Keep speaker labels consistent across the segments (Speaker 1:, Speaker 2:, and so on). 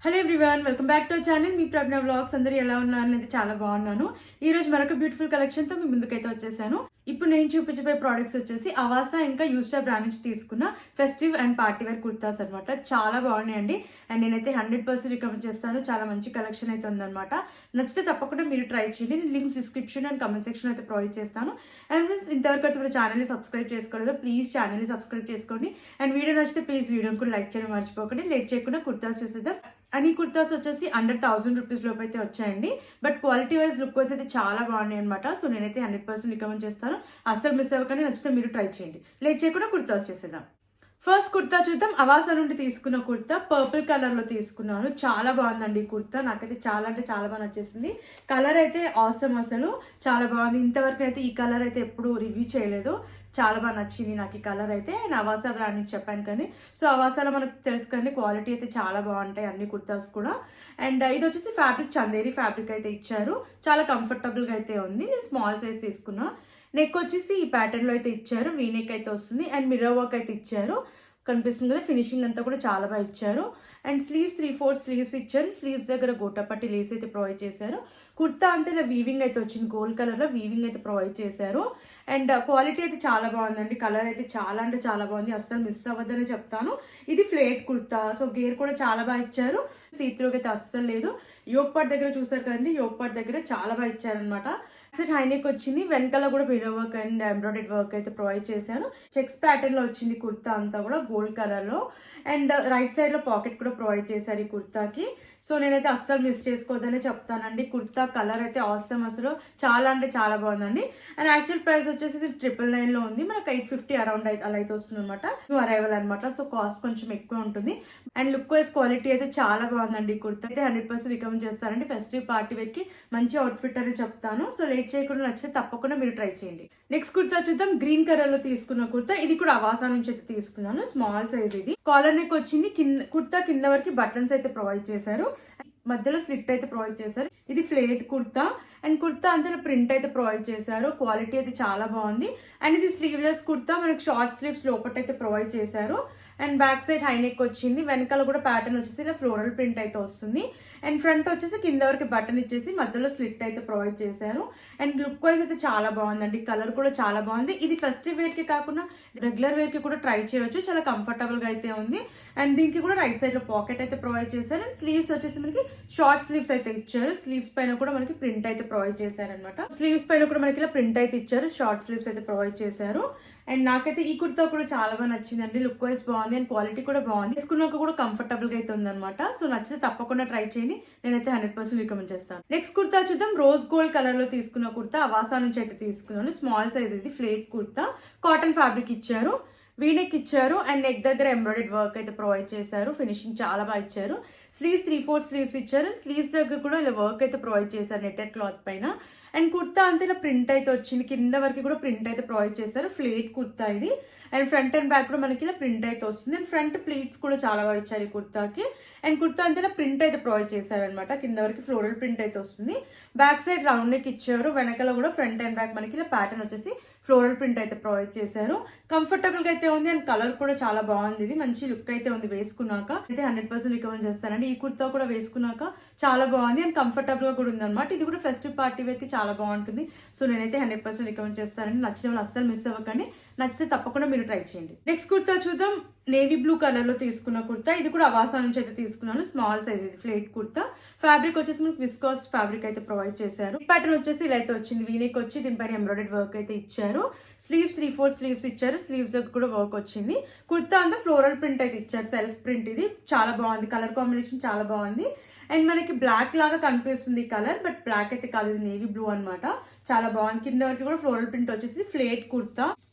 Speaker 1: Hello everyone, welcome back to our channel. మీ Pragna vlogs. అందరూ ఎలా ఉన్నారు అనేది చాలా బాగున్నాను. ఈ రోజు మరొక బ్యూటిఫుల్ కలెక్షన్ తో మీ ముందుకైతే వచ్చేసాను. ఇప్పుడు నేను చూపించబోయే ప్రోడక్ట్స్ వచ్చేసి అవాసా ఇంకా యూస్టార్ బ్రాండ్ నుంచి తీసుకున్న festive and party wear kurtas అనమాట. చాలా బాగున్నాయండి అండ్ నేనైతే 100% రికమెండ్ చేస్తాను. చాలా మంచి కలెక్షన్ అయితే ఉందన్నమాట. నచ్చితే తప్పకుండా మీరు ట్రై చేయండి. నేను links description and comment section అయితే ప్రొవైడ్ చేస్తాను. అండ్ ఫ్రెండ్స్, ఇంతవరకు అయితే మీరు ఛానల్ని సబ్స్క్రైబ్ చేసుకోలేదు, ప్లీజ్ ఛానల్ని సబ్స్క్రైబ్ చేసుకోండి. అండ్ వీడియో నచ్చితే ప్లీజ్ వీడియోని కూడా లైక్ చేయడం మర్చిపోకండి. లేట్ చేయకుండా కుర్తాస్ చూసేద్దాం. అండ్ ఈ కుర్తాస్ వచ్చేసి అండర్ 1000 రూపీస్ లోపు అయితే వచ్చాయండి. But quality wise look wise అయితే చాలా బాగున్నాయి అనమాట. సో నేనైతే 100% రికమెండ్ చేస్తాను. అస్సలు మిస్ అవ్వకండి. నచ్చితే మీరు ట్రై చేయండి. లేట్ చేయకుండా కుర్తాస్ చేసేద్దాం. ఫస్ట్ కుర్తా చూద్దాం. అవాసా నుండి తీసుకున్న కుర్తా పర్పుల్ కలర్ లో తీసుకున్నాను. చాలా బాగుందండి ఈ కుర్తా. నాకైతే చాలా అంటే చాలా బాగా నచ్చేసింది. కలర్ అయితే ఆసమ్, అసలు చాలా బాగుంది. ఇంతవరకు అయితే ఈ కలర్ అయితే ఎప్పుడు రివ్యూ చేయలేదు. చాలా బాగా నచ్చింది నాకు ఈ కలర్ అయితే. నేను అవాసా బ్రాండ్ నుంచి చెప్పాను కానీ, సో అవాసాలో మనకు తెలుసు కానీ క్వాలిటీ అయితే చాలా బాగుంటాయి అన్ని కుర్తాస్ కూడా. అండ్ ఇది వచ్చేసి ఫ్యాబ్రిక్ చందేరి ఫ్యాబ్రిక్ అయితే ఇచ్చారు. చాలా కంఫర్టబుల్ గా అయితే ఉంది. నేను స్మాల్ సైజ్ తీసుకున్నా. నెక్ వచ్చేసి ఈ ప్యాటర్న్ లో అయితే ఇచ్చారు. వీ నెక్ అయితే వస్తుంది అండ్ మిర్రర్ వర్క్ అయితే ఇచ్చారు. కనిపిస్తుంది కదా, ఫినిషింగ్ అంతా కూడా చాలా బాగా ఇచ్చారు. అండ్ స్లీవ్స్ 3/4 స్లీవ్స్ ఇచ్చారు. స్లీవ్స్ దగ్గర గోటపట్టి లేస్ అయితే ప్రొవైడ్ చేశారు. కుర్తా అంతా ఇలా వీవింగ్ అయితే వచ్చింది. గోల్డ్ కలర్ లో వీవింగ్ అయితే ప్రొవైడ్ చేశారు. అండ్ క్వాలిటీ అయితే చాలా బాగుందండి. కలర్ అయితే చాలా అంటే చాలా బాగుంది. అస్సలు మిస్ అవ్వద్దని చెప్తాను. ఇది ఫ్లేట్ కుర్తా. సో గేర్ కూడా చాలా బాగా ఇచ్చారు. సీత్రోకి అయితే అస్సలు లేదు. యోక్ పార్ట్ దగ్గర చూసారు కదండి, యోక్ పార్ట్ దగ్గర చాలా బాగా ఇచ్చారనమాట. సైడ్ హైనెక్ వచ్చింది. వెనకాల కూడా mirror work and embroidery work అయితే ప్రొవైడ్ చేశాను. చెక్స్ ప్యాటర్న్ లో వచ్చింది కుర్తా అంతా కూడా గోల్డ్ కలర్ లో. అండ్ రైట్ సైడ్ లో పాకెట్ కూడా ప్రొవైడ్ చేశారు ఈ కుర్తాకి. సో నేనైతే అస్సలు మిస్ చేసుకోవద్దనే చెప్తానండి. కుర్తా కలర్ అయితే ఆసమ్, అసలు చాలా అంటే చాలా బాగుందండి. అండ్ యాక్చువల్ ప్రైస్ వచ్చేసి 999 లో ఉంది. మనకు 850 అరౌండ్ అలా అయితే వస్తుంది అనమాట. న్యూ అరైవల్ అనమాట. సో కాస్ట్ కొంచెం ఎక్కువ ఉంటుంది. అండ్ లుక్ వైజ్ క్వాలిటీ అయితే చాలా బాగుందండి. ఈ కుర్తా అయితే 100% రికమెండ్ చేస్తానండి. ఫెస్టివ్ పార్టీ వేర్ కి మంచి అవుట్ఫిట్ అని చెప్తాను. సో లేట్ చేయకుండా నచ్చితే తప్పకుండా మీరు ట్రై చేయండి. నెక్స్ట్ కుర్తా చూద్దాం. గ్రీన్ కలర్ లో తీసుకున్న కుర్తా. ఇది కూడా అవాసా నుంచి అయితే తీసుకున్నాను. స్మాల్ సైజ్ ఇది. కాలర్ నెక్ వచ్చింది. కుర్తా కింద వరకు బటన్స్ అయితే ప్రొవైడ్ చేశారు. మధ్యలో స్లిట్ అయితే ప్రొవైడ్ చేశారు. ఇది ఫ్లేట్ కుర్తా అండ్ కుర్తా అంతా ప్రింట్ అయితే ప్రొవైడ్ చేశారు. క్వాలిటీ అయితే చాలా బాగుంది. అండ్ ఇది స్లీవ్లెస్ కుర్తా. మనకి షార్ట్ స్లీవ్స్ లోపల అయితే ప్రొవైడ్ చేశారు. And back side high neck వచ్చింది. వెనకాల కూడా ప్యాటర్న్ వచ్చేసి ఇలా ఫ్లోరల్ ప్రింట్ అయితే వస్తుంది. అండ్ ఫ్రంట్ వచ్చేసి కింద వరకు బటన్ ఇచ్చేసి మధ్యలో స్లిట్ అయితే ప్రొవైడ్ చేశారు. అండ్ లుక్ వైజ్ అయితే చాలా బాగుందండి. కలర్ కూడా చాలా బాగుంది. ఇది ఫెస్టివ్ వేర్ కి కాకుండా రెగ్యులర్ వేర్ కి కూడా ట్రై చేయొచ్చు. చాలా కంఫర్టబుల్ గా అయితే ఉంది. అండ్ దీనికి కూడా రైట్ సైడ్ లో పాకెట్ అయితే ప్రొవైడ్ చేశారు. అండ్ స్లీవ్స్ వచ్చేసి మనకి షార్ట్ స్లీవ్స్ అయితే ఇచ్చారు. స్లీవ్స్ పైన కూడా మనకి ప్రింట్ అయితే ప్రొవైడ్ చేశారు అనమాట. స్లీవ్స్ పైన కూడా మనకి ఇలా ప్రింట్ అయితే ఇచ్చారు. షార్ట్ స్లీవ్స్ అయితే ప్రొవైడ్ చేశారు. అండ్ నాకైతే ఈ కుర్తా కూడా చాలా బాగా నచ్చిందండి. లుక్ వైజ్ బాగుంది అండ్ క్వాలిటీ కూడా బాగుంది. తీసుకున్నాక కూడా కంఫర్టబుల్ గా అయితే ఉందన్నమాట. సో నచ్చితే తప్పకుండా ట్రై చేయండి. నేనైతే 100% రికమెండ్ చేస్తాను. నెక్స్ట్ కుర్తా చూద్దాం. రోజ్ గోల్డ్ కలర్ లో తీసుకున్న కుర్తా అవాసా నుంచి అయితే తీసుకున్నాను. స్మాల్ సైజ్ ఇది. ఫ్లేట్ కుర్తా. కాటన్ ఫ్యాబ్రిక్ ఇచ్చారు. వీనెక్ ఇచ్చారు అండ్ నెక్ దగ్గర ఎంబ్రాయిడరీ వర్క్ అయితే ప్రొవైడ్ చేశారు. ఫినిషింగ్ చాలా బాగా ఇచ్చారు. స్లీవ్స్ 3/4 స్లీవ్స్ ఇచ్చారు. స్లీవ్స్ దగ్గర కూడా ఇలా వర్క్ అయితే ప్రొవైడ్ చేశారు నెట్టెడ్ క్లాత్ పైన. అండ్ కుర్తా అంతా ఇలా ప్రింట్ అయితే వచ్చింది. కింద వరకు కూడా ప్రింట్ అయితే ప్రొవైడ్ చేశారు. ఫ్లేట్ కుర్తా ఇది. అండ్ ఫ్రంట్ అండ్ బ్యాక్ కూడా మనకి ఇలా ప్రింట్ అయితే వస్తుంది. అండ్ ఫ్రంట్ ప్లీట్స్ కూడా చాలా బాగా ఇచ్చారు ఈ కుర్తాకి. అండ్ కుర్తా అంతా ఇలా ప్రింట్ అయితే ప్రొవైడ్ చేశారనమాట. కింద వరకు ఫ్లోరల్ ప్రింట్ అయితే వస్తుంది. బ్యాక్ సైడ్ రౌండ్ నెక్ ఇచ్చారు. వెనకాల కూడా ఫ్రంట్ అండ్ బ్యాక్ మనకి ఇలా ప్యాటర్న్ వచ్చేసి ఫ్లోరల్ ప్రింట్ అయితే ప్రొవైడ్ చేశారు. కంఫర్టబుల్ గా అయితే ఉంది అండ్ కలర్ కూడా చాలా బాగుంది. ఇది మంచి లుక్ అయితే ఉంది వేసుకున్నాక. అయితే 100% రికమెండ్ చేస్తానండి. ఈ కుర్తా కూడా వేసుకున్నాక చాలా బాగుంది అండ్ కంఫర్టబుల్ గా కూడా ఉంది అనమాట. ఇది కూడా ఫెస్టివ్ పార్టీ వేర్ కి చాలా బాగుంటుంది. సో నేనైతే 100% రికమెండ్ చేస్తానండి. నచ్చిన వాళ్ళు అస్సలు మిస్ అవ్వకండి. నచ్చితే తప్పకుండా మీరు ట్రై చేయండి. నెక్స్ట్ కుర్తా చూద్దాం. నేవీ బ్లూ కలర్ లో తీసుకున్న కుర్తా. ఇది కూడా అవాసా నుంచి అయితే తీసుకున్నాను. స్మాల్ సైజ్ ఇది. ఫ్లేట్ కుర్తా. ఫ్యాబ్రిక్ వచ్చేసి మనకి విస్కాస్ ఫ్యాబ్రిక్ అయితే ప్రొవైడ్ చేశారు. ప్యాటర్న్ వచ్చేసి ఇలా అయితే వచ్చింది. వీనెక్ వచ్చి దీనిపైన ఎంబ్రాయిడరీ వర్క్ అయితే ఇచ్చారు. స్లీవ్స్ 3/4 స్లీవ్స్ ఇచ్చారు. స్లీవ్స్ కూడా వర్క్ వచ్చింది. కుర్తా అంతా ఫ్లోరల్ ప్రింట్ అయితే ఇచ్చారు. సెల్ఫ్ ప్రింట్ ఇది. చాలా బాగుంది. కలర్ కాంబినేషన్ చాలా బాగుంది. అండ్ మనకి బ్లాక్ లాగా కనిపిస్తుంది కలర్, బట్ బ్లాక్ అయితే కాదు. ఇది నేవీ బ్లూ అనమాట. చాలా బాగుంది. కింద వరకు కూడా ఫ్లోరల్ ప్రింట్ వచ్చేసి ఫ్లేట్ కుర్తా.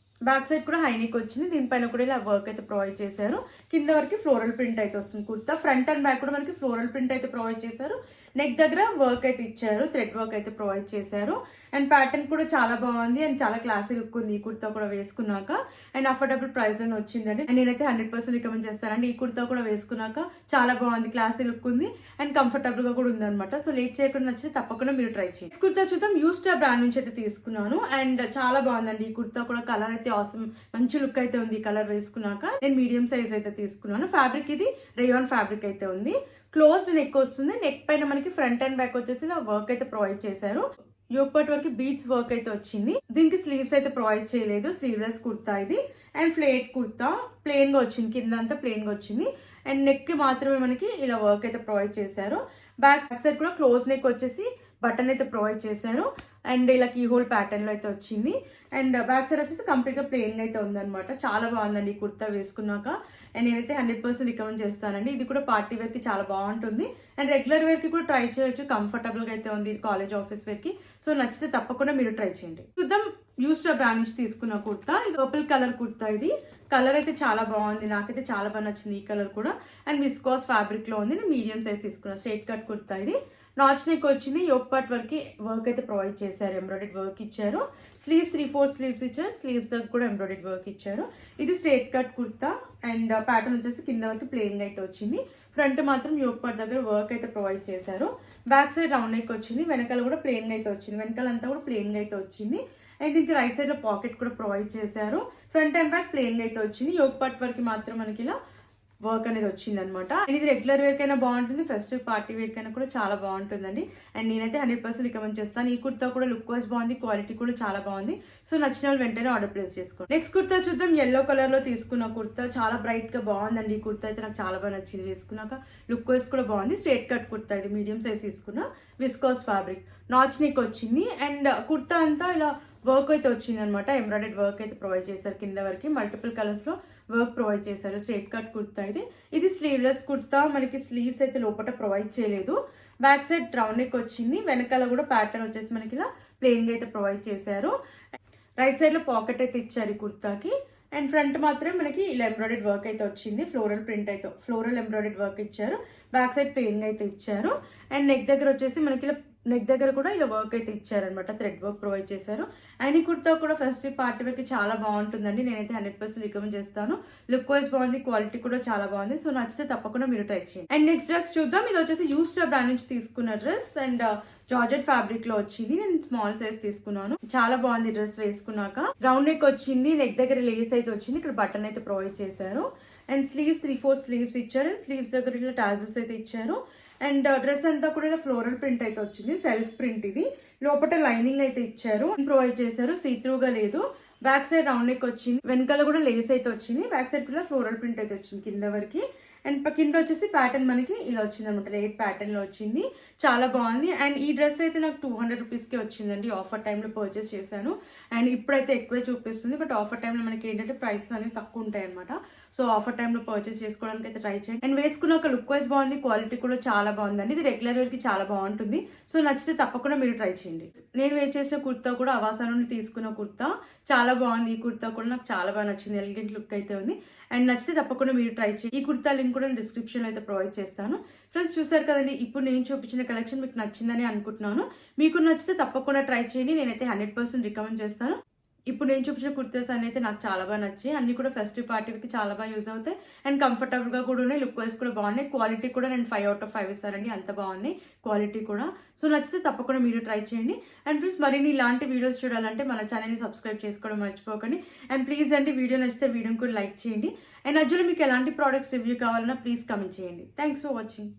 Speaker 1: బ్యాక్ సైడ్ కూడా హైనెక్ వచ్చింది. దీనిపైన కూడా ఇలా వర్క్ అయితే ప్రొవైడ్ చేశారు. కింద వరకు ఫ్లోరల్ ప్రింట్ అయితే వస్తుంది కుర్తా. ఫ్రంట్ అండ్ బ్యాక్ కూడా మనకి ఫ్లోరల్ ప్రింట్ అయితే ప్రొవైడ్ చేశారు. నెక్ దగ్గర వర్క్ అయితే ఇచ్చారు. థ్రెడ్ వర్క్ అయితే ప్రొవైడ్ చేశారు. అండ్ ప్యాటర్న్ కూడా చాలా బాగుంది అండ్ చాలా క్లాసీ లుక్ ఉంది ఈ కుర్తా కూడా వేసుకున్నాక. అండ్ అఫోర్డబుల్ ప్రైస్ లోనే వచ్చిందండి. అండ్ నేనైతే 100% రికమెండ్ చేస్తానండి. ఈ కుర్తా కూడా వేసుకున్నాక చాలా బాగుంది. క్లాసీ లుక్ ఉంది అండ్ కంఫర్టబుల్ గా కూడా ఉంది అనమాట. సో లేట్ చేయకుండా నచ్చితే తప్పకుండా మీరు ట్రై చేయండి. ఈ కుర్తా చూద్దాం. యూస్టార్ బ్రాండ్ నుంచి అయితే తీసుకున్నాను అండ్ చాలా బాగుందండి. ఈ కుర్తా కూడా కలర్ అయితే ఆసమ్, మంచి లుక్ అయితే ఉంది. ఈ కలర్ వేసుకున్నాక నేను మీడియం సైజ్ అయితే తీసుకున్నాను. ఫ్యాబ్రిక్ ఇది రేయాన్ ఫ్యాబ్రిక్ అయితే ఉంది. క్లోజ్డ్ నెక్ వస్తుంది. నెక్ పైన మనకి ఫ్రంట్ అండ్ బ్యాక్ వచ్చేసి ఇలా వర్క్ అయితే ప్రొవైడ్ చేశారు. యోక్ పార్ట్ వరకు బీడ్స్ వర్క్ అయితే వచ్చింది. దీనికి స్లీవ్స్ అయితే ప్రొవైడ్ చేయలేదు. స్లీవ్లెస్ కుర్తా ఇది అండ్ ఫ్లేట్ కుర్తా ప్లెయిన్ గా వచ్చింది. కింద అంతా ప్లెయిన్ గా వచ్చింది అండ్ నెక్ కి మాత్రమే మనకి ఇలా వర్క్ అయితే ప్రొవైడ్ చేశారు. బ్యాక్ సైడ్ కూడా క్లోజ్ నెక్ వచ్చేసి బటన్ అయితే ప్రొవైడ్ చేశారు అండ్ ఇలా కీ హోల్ ప్యాటర్న్ లో అయితే వచ్చింది అండ్ బ్యాక్ సైడ్ వచ్చేసి కంప్లీట్ గా ప్లెయిన్ అయితే ఉందన్నమాట. చాలా బాగుందండి ఈ కుర్తా వేసుకున్నాక అండ్ నేనైతే 100% రికమెండ్ చేస్తానండి. ఇది కూడా పార్టీ వేర్ కి చాలా బాగుంటుంది అండ్ రెగ్యులర్ వేర్ కి కూడా ట్రై చేయొచ్చు. కంఫర్టబుల్ గా అయితే ఉంది కాలేజ్ ఆఫీస్ వేర్ కి. సో నచ్చితే తప్పకుండా మీరు ట్రై చేయండి. చూద్దాం యూస్టా బ్రాండ్ నుంచి తీసుకున్న కుర్తా. ఇది పర్పుల్ కలర్ కుర్తా. ఇది కలర్ అయితే చాలా బాగుంది. నాకైతే చాలా బాగా నచ్చింది ఈ కలర్ కూడా అండ్ విస్కాస్ ఫ్యాబ్రిక్ లో ఉంది. నేను మీడియం సైజ్ తీసుకున్నాను. స్ట్రైట్ కట్ కుర్తా ఇది. నాచ్ నెక్ వచ్చింది. యోక్ పార్ట్ వరకు వర్క్ అయితే ప్రొవైడ్ చేశారు. ఎంబ్రాయిడరీ వర్క్ ఇచ్చారు. స్లీవ్స్ 3/4 స్లీవ్స్ ఇచ్చారు. స్లీవ్స్ కూడా ఎంబ్రాయిడరీ వర్క్ ఇచ్చారు. ఇది straight cut kurta and pattern వచ్చేసి కింద వరకు ప్లెయిన్ గా అయితే వచ్చింది. ఫ్రంట్ మాత్రం యోక్ పార్ట్ దగ్గర వర్క్ అయితే ప్రొవైడ్ చేశారు. బ్యాక్ సైడ్ రౌండ్ నెక్ వచ్చింది. వెనకాల కూడా ప్లెయిన్ గా అయితే వచ్చింది. వెనకాల అంతా కూడా ప్లెయిన్ గా అయితే వచ్చింది అండ్ దీనికి రైట్ సైడ్ లో పాకెట్ కూడా ప్రొవైడ్ చేశారు. ఫ్రంట్ అండ్ బ్యాక్ ప్లెయిన్ గా అయితే వచ్చింది. యోక్ పార్ట్ వరకు మాత్రం మనకి ఇలా వర్క్ అనేది వచ్చింది అనమాట. ఇది రెగ్యులర్ వేర్ కైనా బాగుంటుంది, ఫెస్టివ్ పార్టీ వేర్ కైనా కూడా చాలా బాగుంటుందండి అండ్ నేనైతే 100% రికమెండ్ చేస్తాను. ఈ కుర్తా కూడా లుక్ వైజ్ బాగుంది, క్వాలిటీ కూడా చాలా బాగుంది. సో నచ్చిన వాళ్ళు వెంటనే ఆర్డర్ ప్లేస్ చేసుకోండి. నెక్స్ట్ కుర్తా చూద్దాం. ఎల్లో కలర్ లో తీసుకున్న కుర్తా చాలా బ్రైట్ గా బాగుందండి. ఈ కుర్తా అయితే నాకు చాలా బాగా నచ్చింది. వేసుకున్నాక లుక్ వైజ్ కూడా బాగుంది. Straight cut kurta. ఇది మీడియం సైజ్ తీసుకున్న విస్కాస్ ఫ్యాబ్రిక్. నాచ్ నెక్ వచ్చింది అండ్ కుర్తా అంతా ఇలా వర్క్ అయితే వచ్చింది అనమాట. ఎంబ్రాయిడరీ వర్క్ అయితే ప్రొవైడ్ చేశారు. కింద వరకు మల్టిపుల్ కలర్స్ లో వర్క్ ప్రొవైడ్ చేశారు. స్ట్రైట్ కట్ కుర్తా ఇది. ఇది స్లీవ్లెస్ కుర్తా. మనకి స్లీవ్స్ అయితే లోపల ప్రొవైడ్ చేయలేదు. బ్యాక్ సైడ్ రౌండ్ నెక్ వచ్చింది. వెనకాల కూడా ప్యాటర్న్ వచ్చేసి మనకి ఇలా ప్లెయిన్ గా అయితే ప్రొవైడ్ చేశారు. రైట్ సైడ్ లో పాకెట్ అయితే ఇచ్చారు ఈ కుర్తాకి అండ్ ఫ్రంట్ మాత్రం మనకి ఇలా ఎంబ్రాయిడరీ వర్క్ అయితే వచ్చింది. ఫ్లోరల్ ప్రింట్ అయితే ఫ్లోరల్ ఎంబ్రాయిడరీ వర్క్ ఇచ్చారు. బ్యాక్ సైడ్ ప్లెయిన్ గా అయితే ఇచ్చారు అండ్ నెక్ దగ్గర వచ్చేసి మనకి ఇలా నెక్ దగ్గర కూడా ఇలా వర్క్ అయితే ఇచ్చారనమాట. థ్రెడ్ వర్క్ ప్రొవైడ్ చేశారు అండ్ ఈ కుర్తా కూడా ఫెస్టివ్ పార్టీ వేర్ కి చాలా బాగుంటుందండి. నేనైతే 100% రికమెండ్ చేస్తాను. లుక్ వైజ్ బాగుంది, క్వాలిటీ కూడా చాలా బాగుంది. సో నచ్చితే తప్పకుండా మీరు ట్రై చేయండి. అండ్ నెక్స్ట్ డ్రెస్ చూద్దాం. ఇది వచ్చేసి యూస్టా బ్రాండ్ నుంచి తీసుకున్న డ్రెస్ అండ్ జార్జెట్ ఫ్యాబ్రిక్ లో వచ్చింది. నేను స్మాల్ సైజ్ తీసుకున్నాను. చాలా బాగుంది డ్రెస్ వేసుకున్నాక. రౌండ్ నెక్ వచ్చింది. నెక్ దగ్గర లేస్ అయితే వచ్చింది. ఇక్కడ బటన్ అయితే ప్రొవైడ్ చేశారు అండ్ స్లీవ్స్ 3/4 స్లీవ్స్ ఇచ్చారు. స్లీవ్స్ దగ్గర ఇలా టాజిల్స్ అయితే ఇచ్చారు అండ్ డ్రెస్ అంతా కూడా ఇలా ఫ్లోరల్ ప్రింట్ అయితే వచ్చింది. సెల్ఫ్ ప్రింట్ ఇది. లోపల లైనింగ్ అయితే ఇచ్చారు, ప్రొవైడ్ చేశారు. సీత్రూగా లేదు. బ్యాక్ సైడ్ రౌండ్ నెక్ వచ్చింది. వెనకాల కూడా లేస్ అయితే వచ్చింది. బ్యాక్ సైడ్ కూడా ఫ్లోరల్ ప్రింట్ అయితే వచ్చింది కింద వరకు అండ్ కింద వచ్చేసి ప్యాటర్న్ మనకి ఇలా వచ్చింది అనమాట. రేట్ ప్యాటర్న్ లో వచ్చింది. చాలా బాగుంది అండ్ ఈ డ్రెస్ అయితే నాకు 200 రూపీస్ కి వచ్చిందండి. ఆఫర్ టైమ్ లో పర్చేస్ చేశాను అండ్ ఇప్పుడైతే ఎక్కువే చూపిస్తుంది. బట్ ఆఫర్ టైమ్ లో మనకి ఏంటంటే ప్రైసెస్ అనేవి తక్కువ ఉంటాయి అనమాట. సో ఆఫర్ టైమ్ లో పర్చేస్ చేసుకోవడానికి అయితే ట్రై చేయండి అండ్ వేసుకున్న ఒక లుక్ వైజ్ బాగుంది, క్వాలిటీ కూడా చాలా బాగుందండి. ఇది రెగ్యులర్ వేర్ కి చాలా బాగుంటుంది. సో నచ్చితే తప్పకుండా మీరు ట్రై చేయండి. నేను వేర్ చేసిన కుర్తా కూడా అవాసా నుండి తీసుకున్న కుర్తా. చాలా బాగుంది. ఈ కుర్తా కూడా నాకు చాలా బాగా నచ్చింది. ఎలిగెంట్ లుక్ అయితే ఉంది అండ్ నచ్చితే తప్పకుండా మీరు ట్రై చేయండి. ఈ కుర్తా లింక్ కూడా నేను డిస్క్రిప్షన్ అయితే ప్రొవైడ్ చేస్తాను. ఫ్రెండ్స్ చూసారు కదండి. ఇప్పుడు నేను చూపించిన కలెక్షన్ మీకు నచ్చిందని అనుకుంటున్నాను. మీకు నచ్చితే తప్పకుండా ట్రై చేయండి. నేనైతే 100% రికమెండ్ చేస్తాను. ఇప్పుడు నేను చూపించిన కుర్తాస్ అయితే నాకు చాలా బాగా నచ్చాయి. అన్ని కూడా ఫెస్టివ్ పార్టీకి చాలా బాగా యూజ్ అవుతాయి అండ్ కంఫర్టబుల్ గా కూడా ఉన్నాయి. లుక్ వైజ్ కూడా బాగున్నాయి. క్వాలిటీ కూడా నేను 5 out of 5 ఇస్తానండి. అంత బాగున్నాయి క్వాలిటీ కూడా. సో నచ్చితే తప్పకుండా మీరు ట్రై చేయండి అండ్ ప్లీజ్ మరిన్ని ఇలాంటి వీడియోస్ చూడాలంటే మన ఛానల్ని సబ్స్క్రైబ్ చేసుకోవడం మర్చిపోకండి అండ్ ప్లీజ్ అండి వీడియో నచ్చితే వీడియోని కూడా లైక్ చేయండి అండ్ మధ్యలో మీకు ఎలాంటి ప్రోడక్ట్స్ రివ్యూ కావాలన్నా ప్లీజ్ కమెంట్ చేయండి. Thanks for watching.